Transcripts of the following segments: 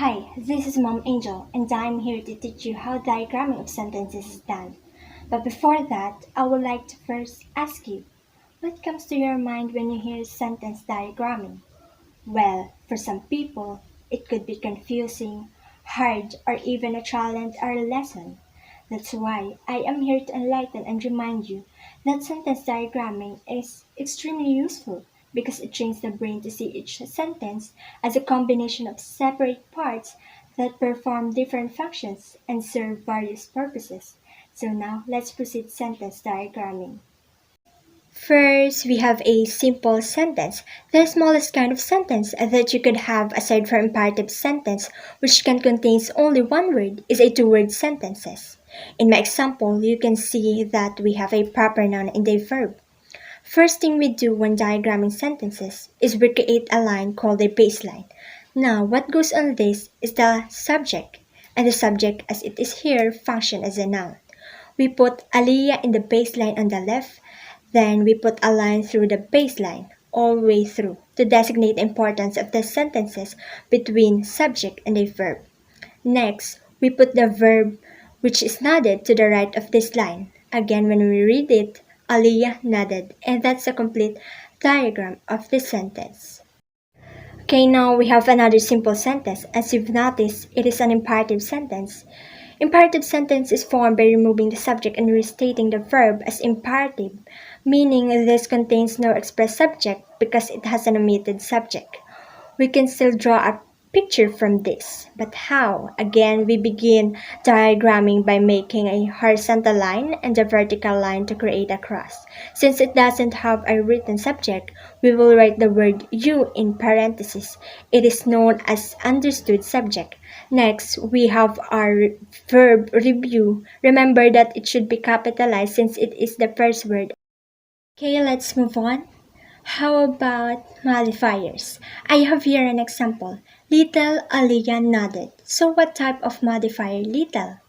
Hi, this is Mom Angel, and I'm here to teach you how diagramming of sentences is done. But before that, I would like to first ask you, what comes to your mind when you hear sentence diagramming? Well, for some people, it could be confusing, hard, or even a challenge or a lesson. That's why I am here to enlighten and remind you that sentence diagramming is extremely useful because it trains the brain to see each sentence as a combination of separate parts that perform different functions and serve various purposes. So now let's proceed sentence diagramming. First, we have a simple sentence, the smallest kind of sentence that you could have aside from imperative sentence, which can contain only one word, is a two-word sentences. In my example, you can see that we have a proper noun and a verb. First thing we do when diagramming sentences is we create a line called a baseline. Now, what goes on this is the subject, and the subject as it is here function as a noun. We put Aliyah in the baseline on the left, then we put a line through the baseline all the way through to designate the importance of the sentences between subject and a verb. Next, we put the verb which is nodded to the right of this line. Again, when we read it, Aliyah nodded, and that's a complete diagram of the sentence. Okay, now we have another simple sentence. As you've noticed, it is an imperative sentence. Imperative sentence is formed by removing the subject and restating the verb as imperative, meaning this contains no express subject because it has an omitted subject. We can still draw a picture from this, but how? Again, we begin diagramming by making a horizontal line and a vertical line to create a cross. Since it doesn't have a written subject, we will write the word you in parentheses. It is known as understood subject. Next, we have our verb review. Remember that it should be capitalized since it is the first word. Okay, let's move on. How about modifiers? I have here an example. Little Aliyah nodded. So what type of modifier little?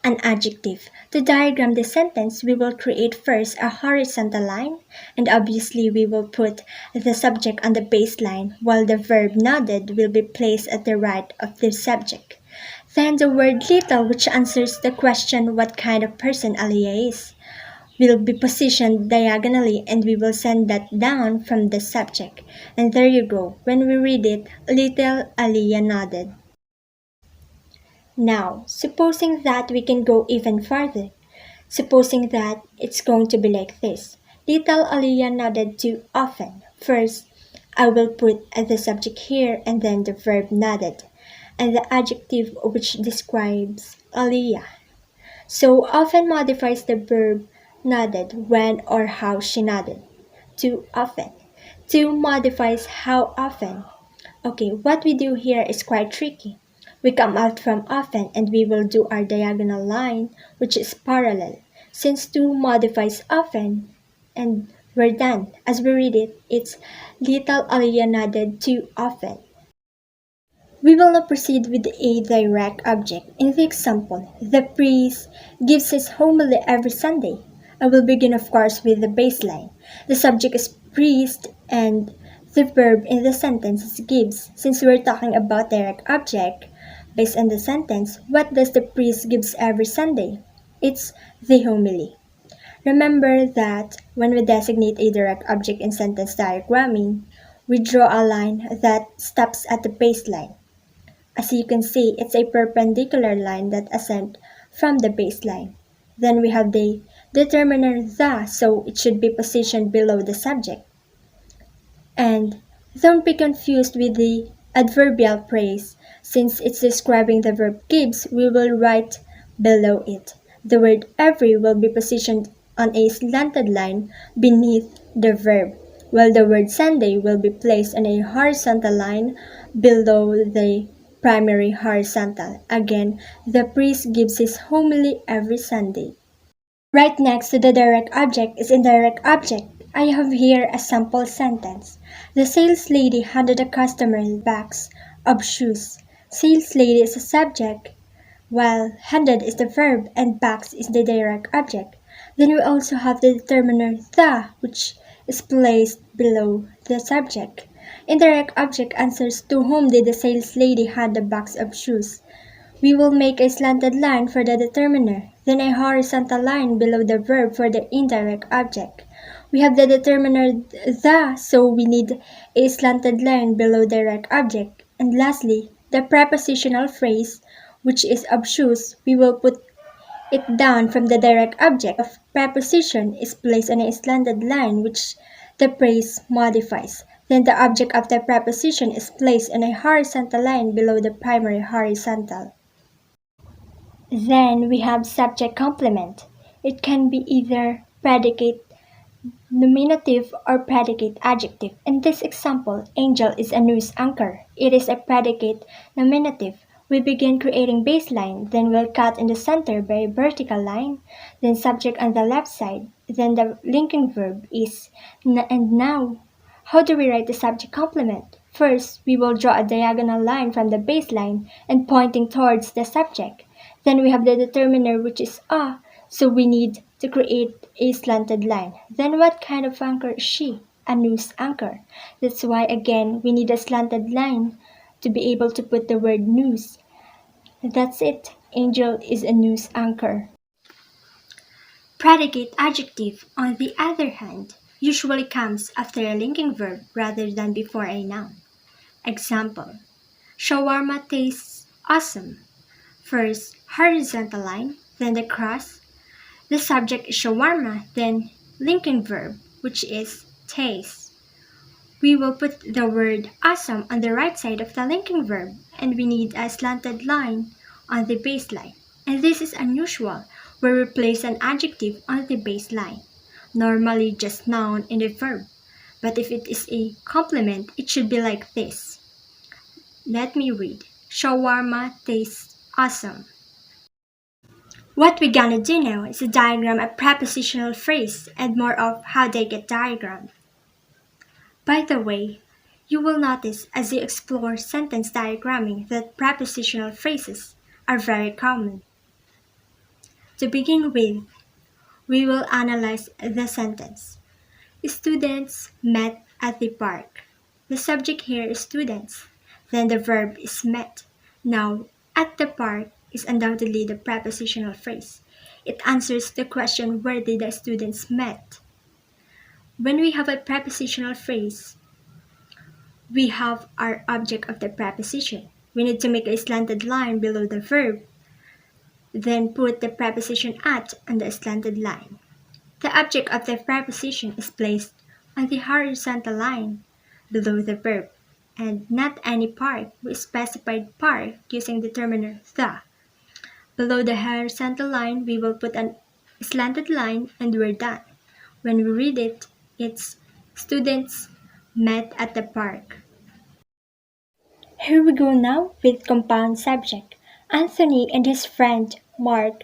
An adjective. To diagram the sentence, we will create first a horizontal line, and obviously we will put the subject on the baseline while the verb nodded will be placed at the right of the subject. Then the word little, which answers the question what kind of person Aliyah is, will be positioned diagonally and we will send that down from the subject. And there you go. When we read it, little Aliyah nodded. Now, supposing that we can go even further. Supposing that it's going to be like this. Little Aliyah nodded too often. First, I will put the subject here and then the verb nodded and the adjective which describes Aliyah. So often modifies the verb nodded when or how she nodded. Too often. To modifies how often. Okay, what we do here is quite tricky. We come out from often and we will do our diagonal line which is parallel. Since to modifies often and we're done. As we read it, it's little Aliyah nodded too often. We will now proceed with a direct object. In the example, the priest gives his homily every Sunday. I will begin, of course, with the baseline. The subject is priest and the verb in the sentence is gives. Since we're talking about direct object, based on the sentence, what does the priest gives every Sunday? It's the homily. Remember that when we designate a direct object in sentence diagramming, we draw a line that stops at the baseline. As you can see, it's a perpendicular line that ascends from the baseline. Then we have the determiner the, so it should be positioned below the subject. And don't be confused with the adverbial phrase. Since it's describing the verb gives, we will write below it. The word every will be positioned on a slanted line beneath the verb, while the word Sunday will be placed on a horizontal line below the primary horizontal. Again, the priest gives his homily every Sunday. Right next to the direct object is indirect object. I have here a sample sentence. The sales lady handed a customer bags of shoes. Sales lady is a subject, while handed is the verb and bags is the direct object. Then we also have the determiner the, which is placed below the subject. Indirect object answers to whom did the sales lady hand the box of shoes. We will make a slanted line for the determiner, then a horizontal line below the verb for the indirect object. We have the determiner the, so we need a slanted line below the direct object. And lastly, the prepositional phrase, which is of shoes, we will put it down from the direct object of preposition is placed on a slanted line which the phrase modifies. Then the object of the preposition is placed on a horizontal line below the primary horizontal. Then we have subject complement. It can be either predicate nominative or predicate adjective. In this example, Angel is a news anchor. It is a predicate nominative. We begin creating baseline, then we'll cut in the center by a vertical line, then subject on the left side, then the linking verb is and now. How do we write the subject complement? First, we will draw a diagonal line from the baseline and pointing towards the subject. Then we have the determiner which is a, so we need to create a slanted line. Then what kind of anchor is she? A news anchor. That's why again we need a slanted line to be able to put the word news. That's it. Angel is a news anchor. Predicate adjective, on the other hand, usually comes after a linking verb rather than before a noun. Example: shawarma tastes awesome. First, horizontal line, then the cross. The subject is shawarma, then linking verb, which is taste. We will put the word awesome on the right side of the linking verb, and we need a slanted line on the baseline. And this is unusual, where we place an adjective on the baseline, normally just noun in the verb. But if it is a complement, it should be like this. Let me read. Shawarma tastes awesome. What we're gonna do now is to diagram a prepositional phrase and more of how they get diagrammed. By the way, you will notice as you explore sentence diagramming that prepositional phrases are very common. To begin with, we will analyze the sentence. Students met at the park. The subject here is students. Then the verb is met. Now, at the park is undoubtedly the prepositional phrase. It answers the question, where did the students met? When we have a prepositional phrase, we have our object of the preposition. We need to make a slanted line below the verb, then put the preposition at on the slanted line. The object of the preposition is placed on the horizontal line below the verb, and not any park. We specified park using determiner the. Below the horizontal line, we will put a slanted line and we're done. When we read it, it's students met at the park. Here we go now with compound subject. Anthony and his friend Mark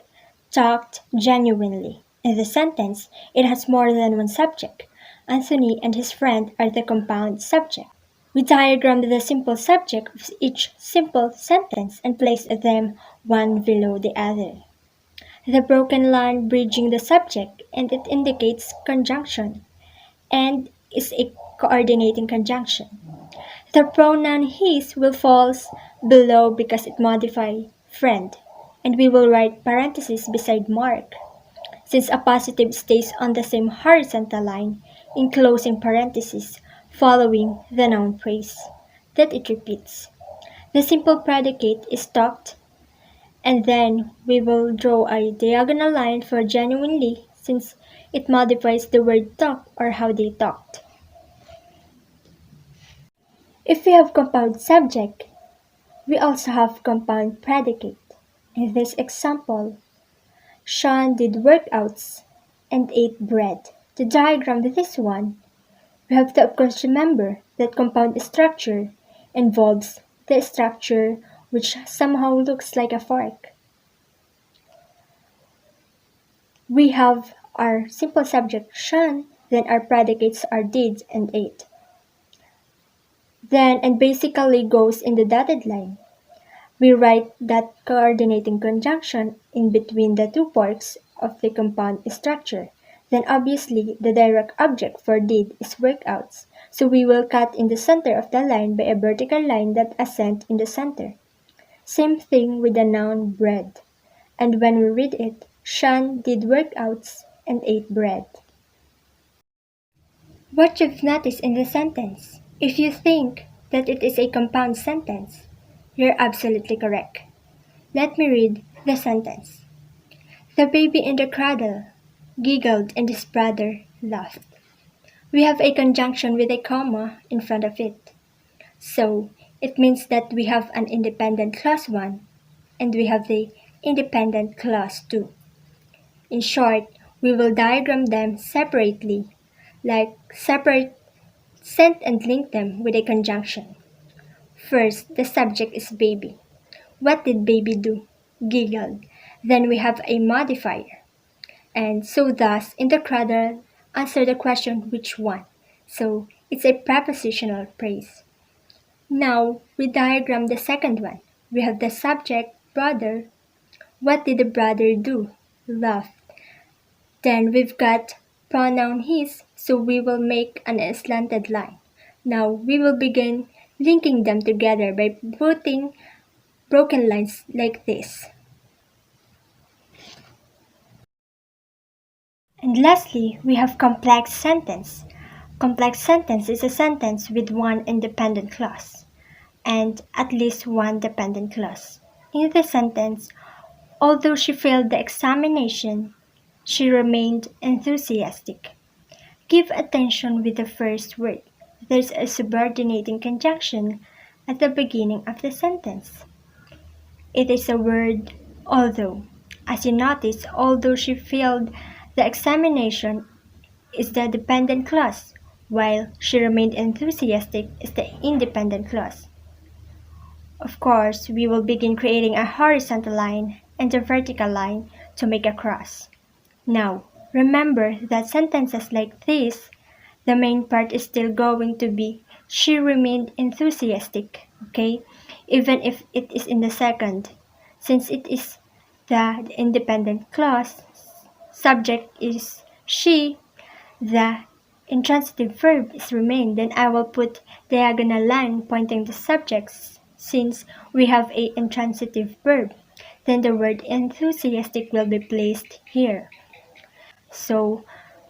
talked genuinely. In the sentence, it has more than one subject. Anthony and his friend are the compound subject. We diagrammed the simple subject of each simple sentence and placed them one below the other. The broken line bridging the subject, and it indicates conjunction, and is a coordinating conjunction. The pronoun his will fall below because it modifies friend, and we will write parentheses beside Mark. Since a positive stays on the same horizontal line, in closing parentheses, following the noun phrase, that it repeats. The simple predicate is talked, and then we will draw a diagonal line for genuinely since it modifies the word talk or how they talked. If we have compound subject, we also have compound predicate. In this example, Sean did workouts and ate bread. To diagram this one, we have to of course remember that compound structure involves the structure which somehow looks like a fork. We have our simple subject Sean, then our predicates are did and ate. Then and basically goes in the dotted line. We write that coordinating conjunction in between the two forks of the compound structure. Then obviously the direct object for did is workouts, So we will cut in the center of the line by a vertical line that ascends in the center. Same thing with the noun bread. And when we read it, Sean did workouts and ate bread. What you've noticed in the sentence? If you think that it is a compound sentence, you're absolutely correct. Let me read the sentence. The baby in the cradle giggled and his brother laughed. We have a conjunction with a comma in front of it. So it means that we have an independent clause 1 and we have the independent clause 2. In short, we will diagram them separately, like separate, send and link them with a conjunction. First, the subject is baby. What did baby do? Giggled. Then we have a modifier. And so thus, in the cradle, answer the question which one. So it's a prepositional phrase. Now we diagram the second one. We have the subject, brother. What did the brother do? Laugh. Then we've got pronoun his, so we will make an slanted line. Now we will begin linking them together by putting broken lines like this. And lastly, we have complex sentence. Complex sentence is a sentence with one independent clause and at least one dependent clause. In the sentence, although she failed the examination, she remained enthusiastic. Give attention with the first word. There's a subordinating conjunction at the beginning of the sentence. It is a word although. As you notice, although she failed the examination is the dependent clause, while she remained enthusiastic is the independent clause. Of course, we will begin creating a horizontal line and a vertical line to make a cross. Now, remember that sentences like this, the main part is still going to be she remained enthusiastic, okay? Even if it is in the second. Since it is the independent clause, subject is she, the intransitive verb is remain, then I will put diagonal line pointing to subjects since we have a intransitive verb. Then the word enthusiastic will be placed here. So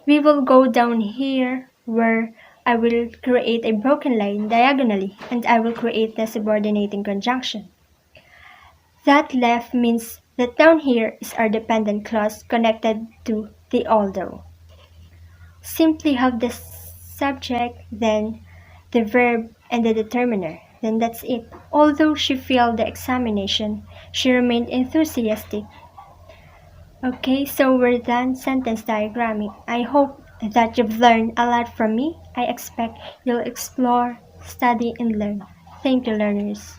we will go down here where I will create a broken line diagonally and I will create the subordinating conjunction. That left means that down here is our dependent clause connected to the although. Simply have the subject, then the verb, and the determiner. Then that's it. Although she failed the examination, she remained enthusiastic. Okay, so we're done sentence diagramming. I hope that you've learned a lot from me. I expect you'll explore, study, and learn. Thank you, learners.